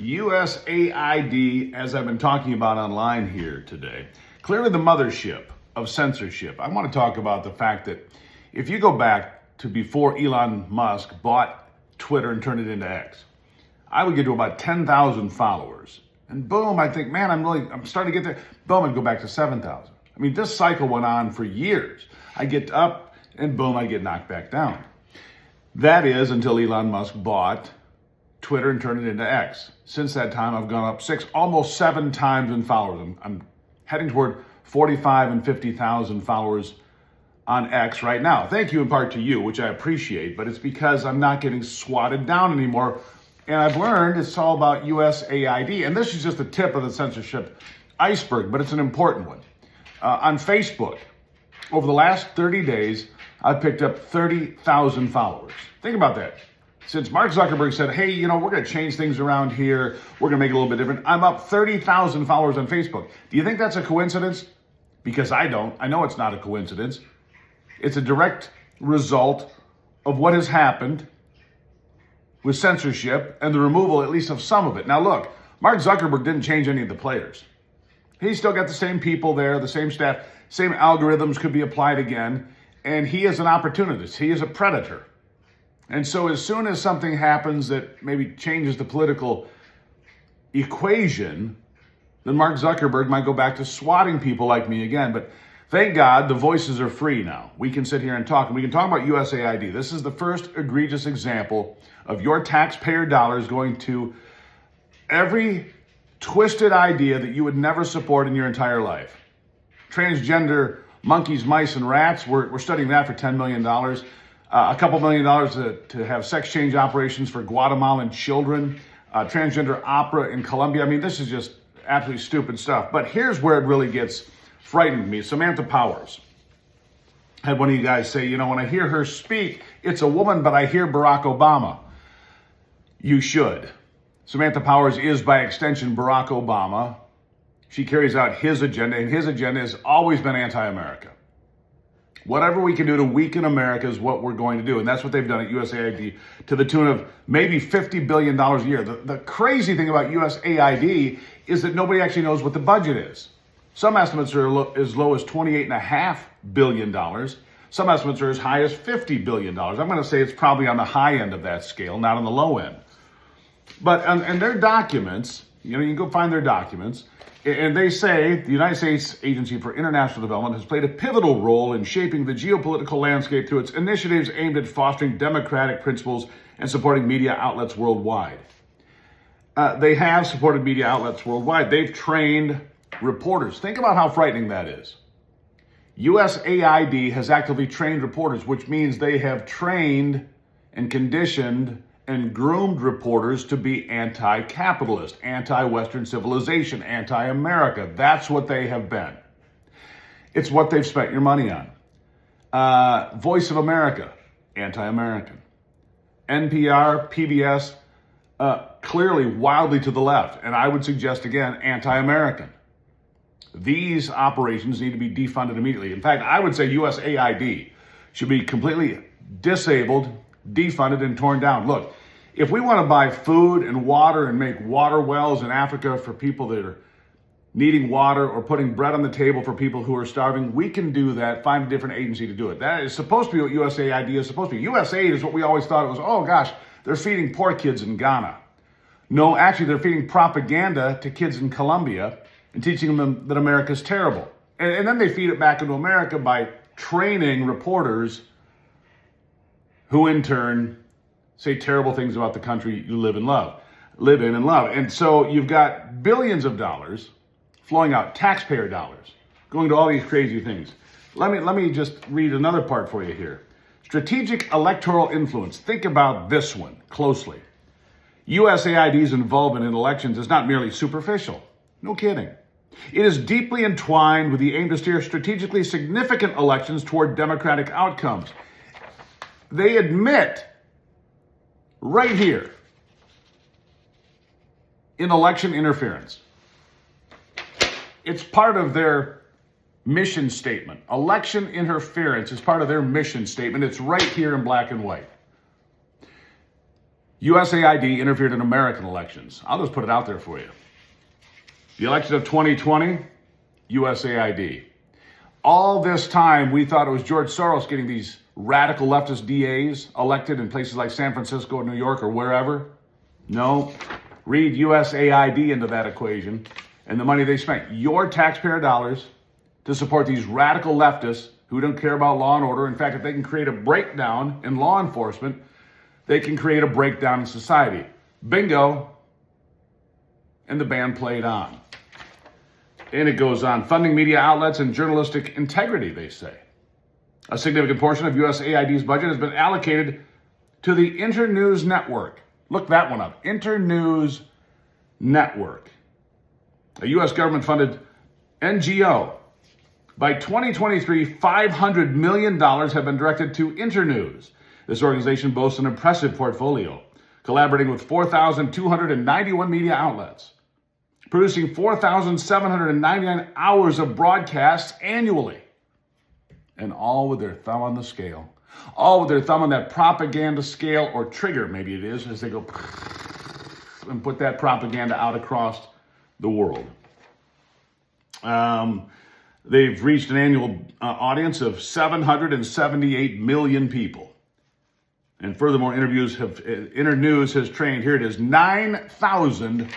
USAID, as I've been talking about online here today, clearly the mothership of censorship. I want to talk about the fact that if you go back to before Elon Musk bought Twitter and turned it into X, I would get to about 10,000 followers. And boom, I think, man, I'm starting to get there. Boom, I'd go back to 7,000. I mean, this cycle went on for years. I get up and boom, I get knocked back down. That is until Elon Musk bought Twitter and turned it into X. Since that time, I've gone up almost 7 times in followers. I'm heading toward 45 and 50,000 followers on X right now. Thank you in part to you, which I appreciate, but it's because I'm not getting swatted down anymore. And I've learned it's all about USAID. And this is just the tip of the censorship iceberg, but it's an important one. On Facebook, over the last 30 days, I've picked up 30,000 followers. Think about that. Since Mark Zuckerberg said, hey, we're going to change things around here, we're going to make it a little bit different, I'm up 30,000 followers on Facebook. Do you think that's a coincidence? Because I don't. I know it's not a coincidence. It's a direct result of what has happened with censorship and the removal, at least of some of it. Now look, Mark Zuckerberg didn't change any of the players. He's still got the same people there, the same staff, same algorithms could be applied again, and he is an opportunist. He is a predator. And so as soon as something happens that maybe changes the political equation, then Mark Zuckerberg might go back to swatting people like me again. But thank God the voices are free now. We can sit here and talk, and we can talk about USAID. This is the first egregious example of your taxpayer dollars going to every twisted idea that you would never support in your entire life. Transgender monkeys, mice, and rats, we're studying that for $10 million. A couple $1 million to have sex change operations for Guatemalan children. Transgender opera in Colombia. I mean, this is just absolutely stupid stuff. But here's where it really gets frightening to me. Samantha Powers. Had one of you guys say, when I hear her speak, it's a woman, but I hear Barack Obama. You should. Samantha Powers is, by extension, Barack Obama. She carries out his agenda, and his agenda has always been anti-America. Whatever we can do to weaken America is what we're going to do, and that's what they've done at USAID to the tune of maybe $50 billion a year. The crazy thing about USAID is that nobody actually knows what the budget is. Some estimates are as low as $28.5 billion. Some estimates are as high as $50 billion. I'm going to say it's probably on the high end of that scale, not on the low end. But and their documents, you can go find their documents, and they say the United States Agency for International Development has played a pivotal role in shaping the geopolitical landscape through its initiatives aimed at fostering democratic principles and supporting media outlets worldwide. They have supported media outlets worldwide. They've trained reporters. Think about how frightening that is. USAID has actively trained reporters, which means they have trained and conditioned and groomed reporters to be anti-capitalist, anti-Western civilization, anti-America. That's what they have been. It's what they've spent your money on. Voice of America, anti-American. NPR, PBS, clearly wildly to the left. And I would suggest, again, anti-American. These operations need to be defunded immediately. In fact, I would say USAID should be completely disabled, defunded, and torn down. Look, if we want to buy food and water and make water wells in Africa for people that are needing water or putting bread on the table for people who are starving, we can do that, find a different agency to do it. That is supposed to be what USAID is supposed to be. USAID is what we always thought it was, oh gosh, they're feeding poor kids in Ghana. No, actually they're feeding propaganda to kids in Colombia and teaching them that America's terrible. And then they feed it back into America by training reporters who in turn say terrible things about the country you live in and love. And so you've got billions of dollars flowing out, taxpayer dollars, going to all these crazy things. Let me just read another part for you here. Strategic electoral influence. Think about this one closely. USAID's involvement in elections is not merely superficial. No kidding. It is deeply entwined with the aim to steer strategically significant elections toward democratic outcomes. They admit right here in election interference. It's part of their mission statement. Election interference is part of their mission statement. It's right here in black and white. USAID interfered in American elections. I'll just put it out there for you. The election of 2020, USAID. All this time, we thought it was George Soros getting these radical leftist DAs elected in places like San Francisco or New York or wherever. No, read USAID into that equation and the money they spent. Your taxpayer dollars to support these radical leftists who don't care about law and order. In fact, if they can create a breakdown in law enforcement, they can create a breakdown in society. Bingo. And the band played on. And it goes on. Funding media outlets and journalistic integrity, they say. A significant portion of USAID's budget has been allocated to the Internews Network. Look that one up. Internews Network. A U.S. government-funded NGO. By 2023, $500 million have been directed to Internews. This organization boasts an impressive portfolio, collaborating with 4,291 media outlets, producing 4,799 hours of broadcasts annually, and all with their thumb on the scale. All with their thumb on that propaganda scale, or trigger, maybe it is, as they go and put that propaganda out across the world. They've reached an annual audience of 778 million people. And furthermore, Internews has trained, here it is, 9,000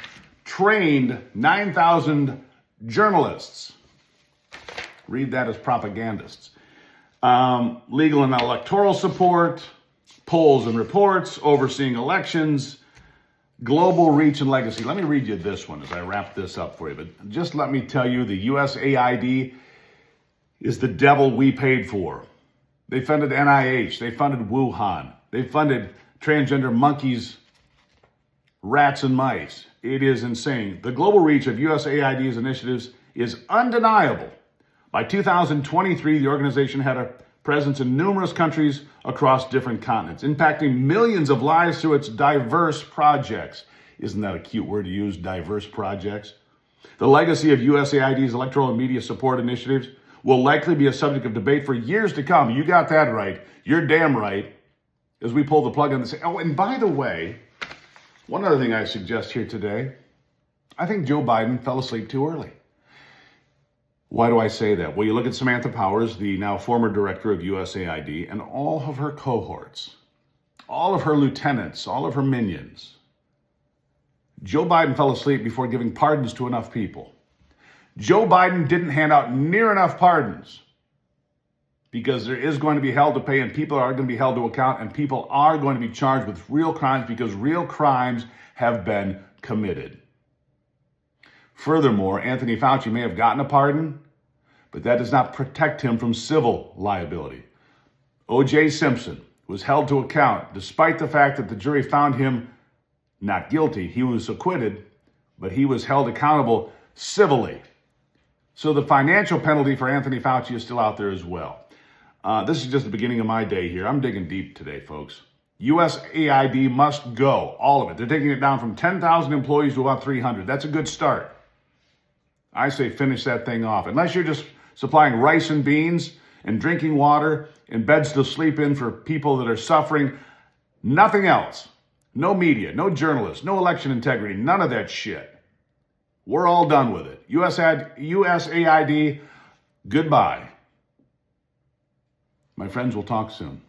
journalists. Read that as propagandists. Legal and electoral support, polls and reports, overseeing elections, global reach and legacy. Let me read you this one as I wrap this up for you. But just let me tell you, the USAID is the devil we paid for. They funded NIH. They funded Wuhan. They funded transgender monkeys, rats, and mice. It is insane. The global reach of USAID's initiatives is undeniable. By 2023, the organization had a presence in numerous countries across different continents, impacting millions of lives through its diverse projects. Isn't that a cute word to use, diverse projects? The legacy of USAID's electoral and media support initiatives will likely be a subject of debate for years to come. You got that right. You're damn right. As we pull the plug on this. Oh, and by the way, one other thing I suggest here today, I think Joe Biden fell asleep too early. Why do I say that? Well, you look at Samantha Powers, the now former director of USAID, and all of her cohorts, all of her lieutenants, all of her minions. Joe Biden fell asleep before giving pardons to enough people. Joe Biden didn't hand out near enough pardons because there is going to be hell to pay, and people are going to be held to account, and people are going to be charged with real crimes because real crimes have been committed. Furthermore, Anthony Fauci may have gotten a pardon, but that does not protect him from civil liability. O.J. Simpson was held to account despite the fact that the jury found him not guilty. He was acquitted, but he was held accountable civilly. So the financial penalty for Anthony Fauci is still out there as well. This is just the beginning of my day here. I'm digging deep today, folks. USAID must go, all of it. They're taking it down from 10,000 employees to about 300. That's a good start. I say finish that thing off. Unless you're just supplying rice and beans and drinking water and beds to sleep in for people that are suffering, nothing else. No media, no journalists, no election integrity, none of that shit. We're all done with it. USAID, goodbye. My friends, will talk soon.